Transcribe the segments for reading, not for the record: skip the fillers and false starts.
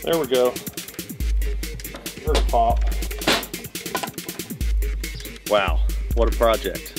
There we go. There's pop. Wow, what a project.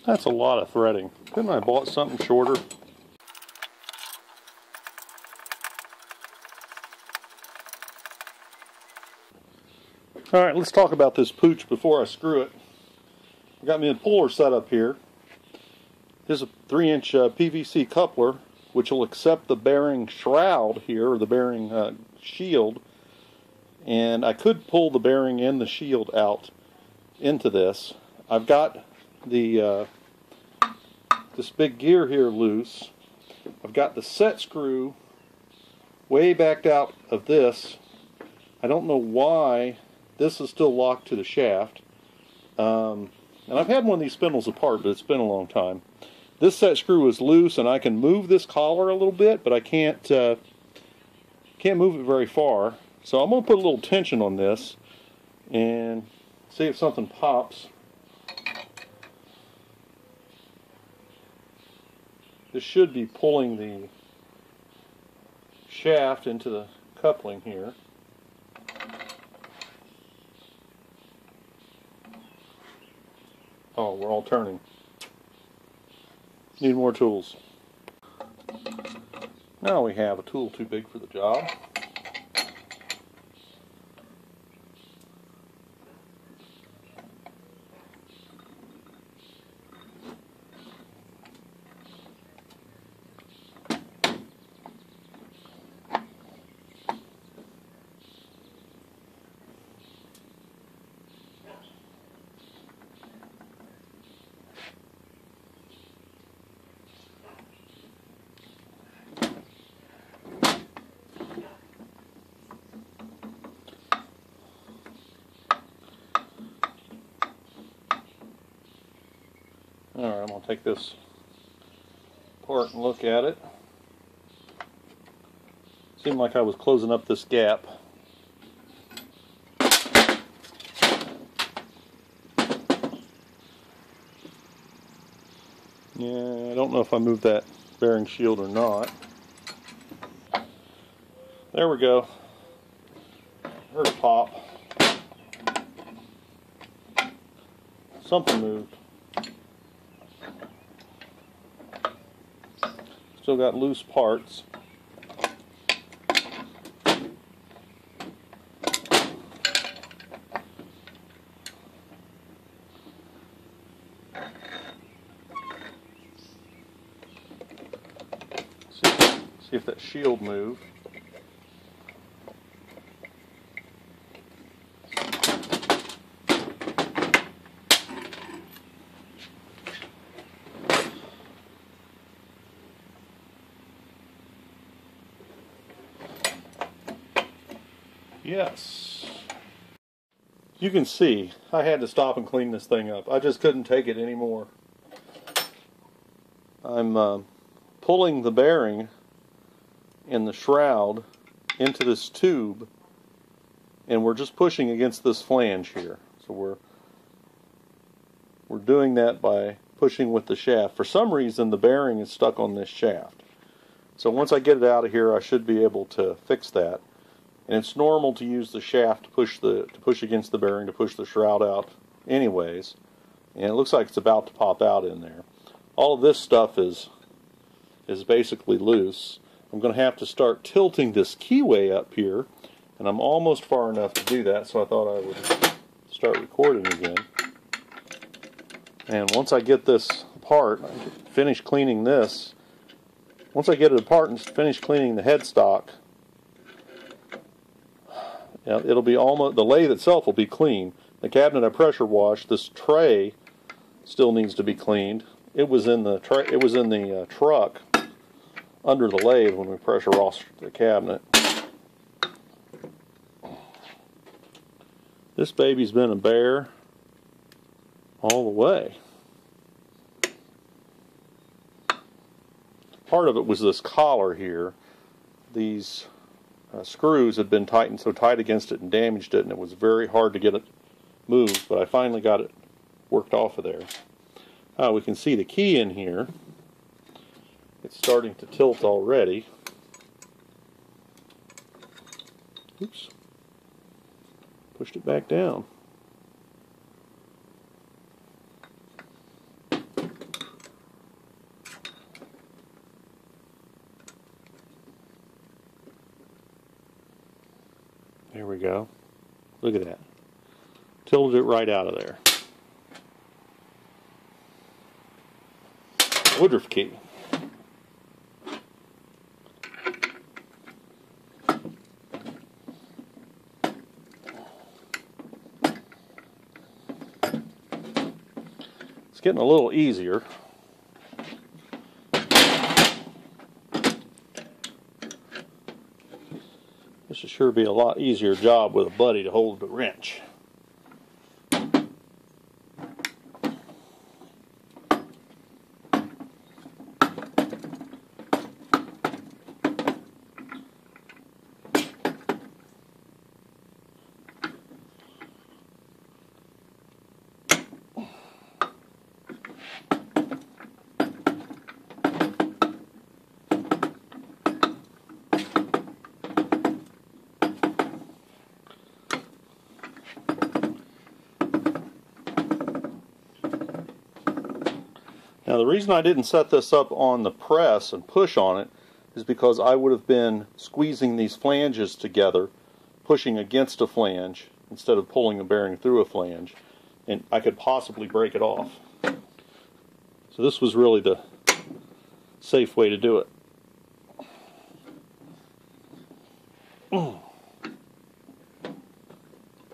That's a lot of threading. Couldn't I have bought something shorter? Alright, let's talk about this pooch before I screw it. I got me a puller set up here. Here's a 3-inch PVC coupler, which will accept the bearing shroud here, or the bearing shield. And I could pull the bearing and the shield out into this. I've got the this big gear here loose. I've got the set screw way backed out of this. I don't know why this is still locked to the shaft. And I've had one of these spindles apart, but it's been a long time. This set screw is loose, and I can move this collar a little bit, but I can't move it very far. So I'm going to put a little tension on this and see if something pops. This should be pulling the shaft into the coupling here. Oh, we're all turning. Need more tools. Now we have a tool too big for the job. Alright, I'm going to take this apart and look at it. Seemed like I was closing up this gap. Yeah, I don't know if I moved that bearing shield or not. There we go. Heard a pop. Something moved. Still got loose parts. See if that shield moved. Yes. You can see I had to stop and clean this thing up. I just couldn't take it anymore. I'm pulling the bearing in the shroud into this tube, and we're just pushing against this flange here. So we're doing that by pushing with the shaft. For some reason the bearing is stuck on this shaft. So once I get it out of here, I should be able to fix that. And it's normal to use the shaft to push against the bearing to push the shroud out anyways. And it looks like it's about to pop out in there. All of this stuff is basically loose. I'm going to have to start tilting this keyway up here, and I'm almost far enough to do that, so I thought I would start recording again. And once I get this apart, finish cleaning this, once I get it apart and finish cleaning the headstock, it'll be almost, the lathe itself will be clean. The cabinet I pressure washed. This tray still needs to be cleaned. It was in the truck under the lathe when we pressure washed the cabinet. This baby's been a bear all the way. Part of it was this collar here. These screws had been tightened so tight against it and damaged it, and it was very hard to get it moved, but I finally got it worked off of there. We can see the key in here. It's starting to tilt already. Oops. Pushed it back down. There we go. Look at that. Tilted it right out of there. Woodruff key. It's getting a little easier. This should sure be a lot easier job with a buddy to hold the wrench. Now the reason I didn't set this up on the press and push on it is because I would have been squeezing these flanges together, pushing against a flange instead of pulling the bearing through a flange, and I could possibly break it off. So this was really the safe way to do it.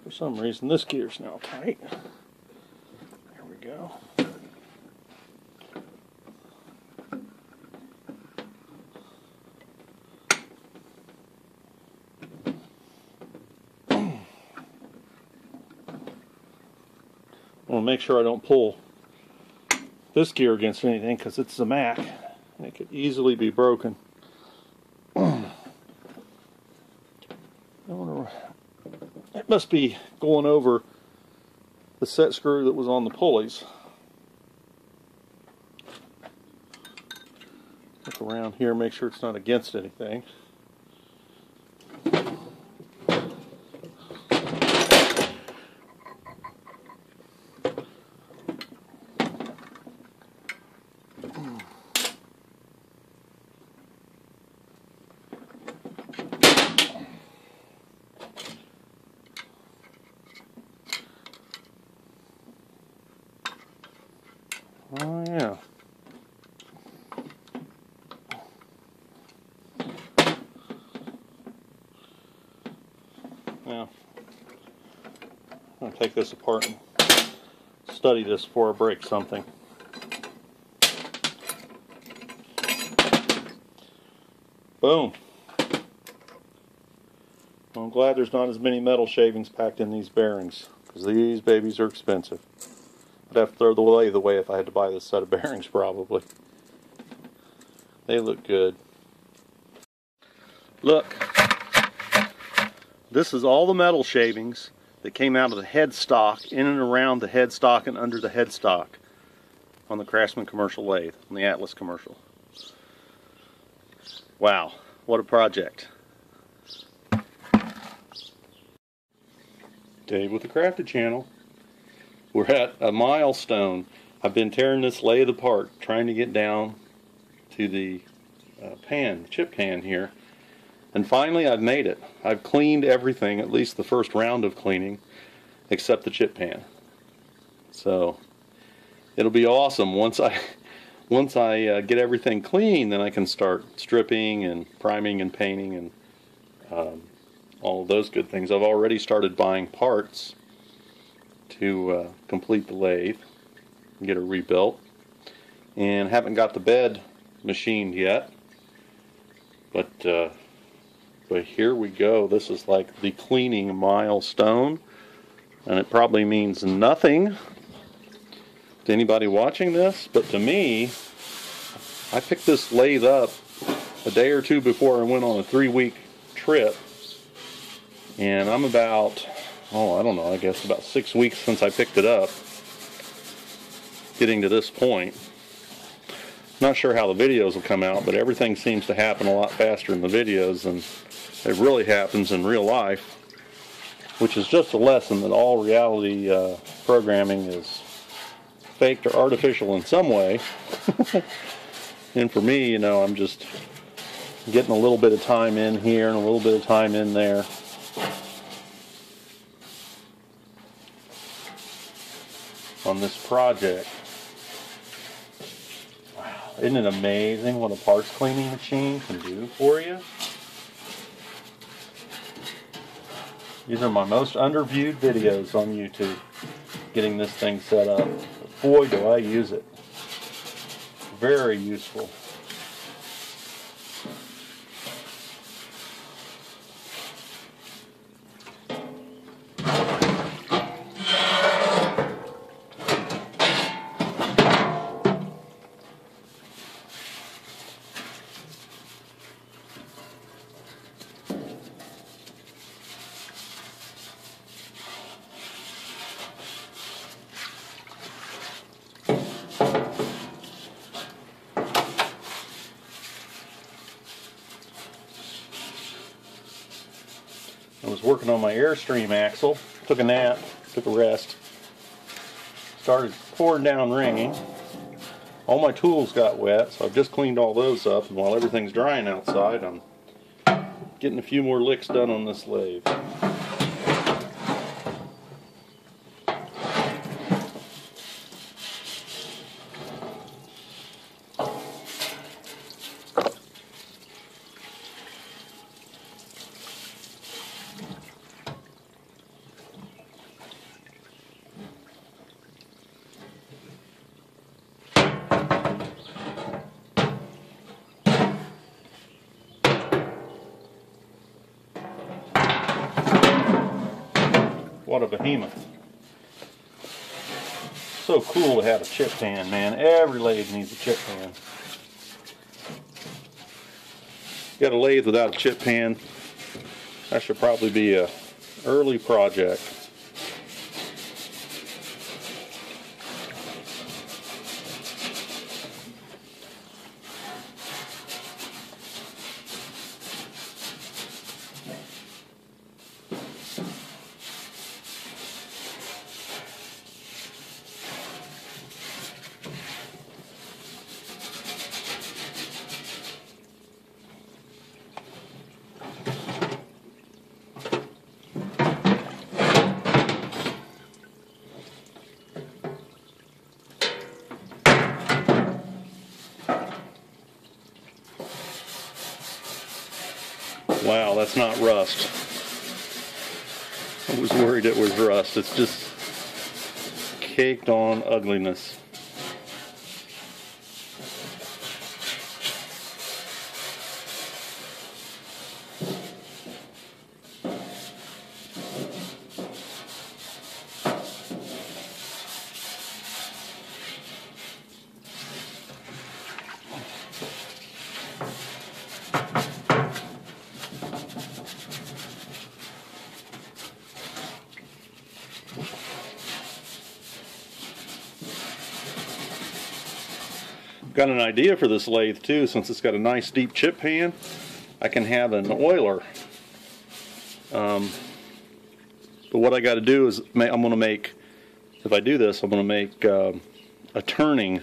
For some reason this gear's now tight. There we go. I want to make sure I don't pull this gear against anything because it's a Mac and it could easily be broken. It must be going over the set screw that was on the pulleys. Look around here, make sure it's not against anything. Oh yeah. Now, I'm going to take this apart and study this before I break something. Boom. Well, I'm glad there's not as many metal shavings packed in these bearings, because these babies are expensive. I'd have to throw the lathe away if I had to buy this set of bearings, probably. They look good. Look. This is all the metal shavings that came out of the headstock, in and around the headstock and under the headstock on the Craftsman commercial lathe, on the Atlas commercial. Wow, what a project. Dave with the Crafted channel. We're at a milestone. I've been tearing this lathe apart, trying to get down to the chip pan here. And finally I've made it. I've cleaned everything, at least the first round of cleaning, except the chip pan. So it'll be awesome. Once I get everything clean, then I can start stripping and priming and painting and all of those good things. I've already started buying parts to complete the lathe and get it rebuilt, and haven't got the bed machined yet, but here we go. This is like the cleaning milestone, and it probably means nothing to anybody watching this, but to me, I picked this lathe up a day or two before I went on a 3-week trip, and I'm about, I don't know, I guess about 6 weeks since I picked it up, getting to this point. Not sure how the videos will come out, but everything seems to happen a lot faster in the videos than it really happens in real life, which is just a lesson that all reality programming is faked or artificial in some way. And for me, you know, I'm just getting a little bit of time in here and a little bit of time in there. On this project. Wow, isn't it amazing what a parts cleaning machine can do for you? These are my most underviewed videos on YouTube, getting this thing set up. But boy, do I use it. Very useful. I was working on my Airstream axle, took a nap, took a rest, started pouring down rain. All my tools got wet, so I've just cleaned all those up, and while everything's drying outside, I'm getting a few more licks done on this lathe. What a behemoth. So cool to have a chip pan, man. Every lathe needs a chip pan. Got a lathe without a chip pan. That should probably be a early project. Wow, that's not rust. I was worried it was rust. It's just caked on ugliness. Got an idea for this lathe too, since it's got a nice deep chip pan. I can have an oiler. But what I got to do is I'm going to make, if I do this, I'm going to make a turning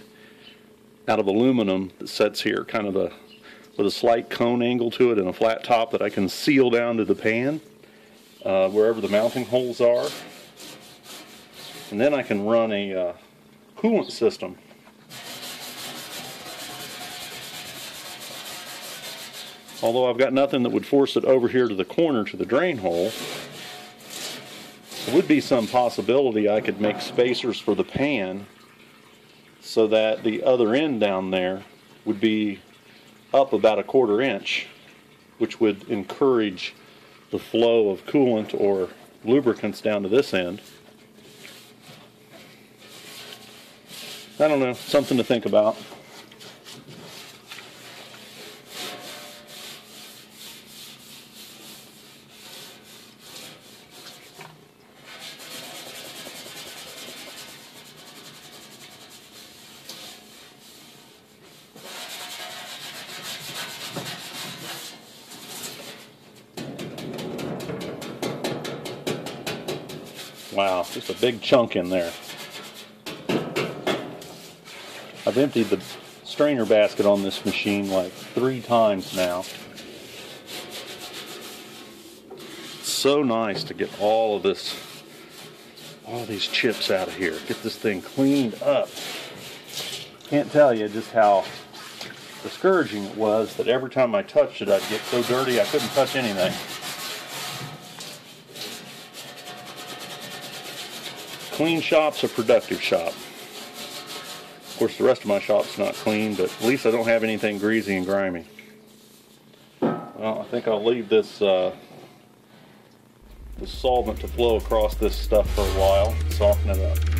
out of aluminum that sets here, kind of with a slight cone angle to it and a flat top that I can seal down to the pan wherever the mounting holes are. And then I can run a coolant system. Although I've got nothing that would force it over here to the corner to the drain hole, there would be some possibility I could make spacers for the pan so that the other end down there would be up about 1/4 inch, which would encourage the flow of coolant or lubricants down to this end. I don't know, something to think about. Wow, just a big chunk in there. I've emptied the strainer basket on this machine like 3 times now. It's so nice to get all these chips out of here. Get this thing cleaned up. Can't tell you just how discouraging it was that every time I touched it I'd get so dirty I couldn't touch anything. Clean shop's a productive shop. Of course, the rest of my shop's not clean, but at least I don't have anything greasy and grimy. Well, I think I'll leave this solvent to flow across this stuff for a while, soften it up.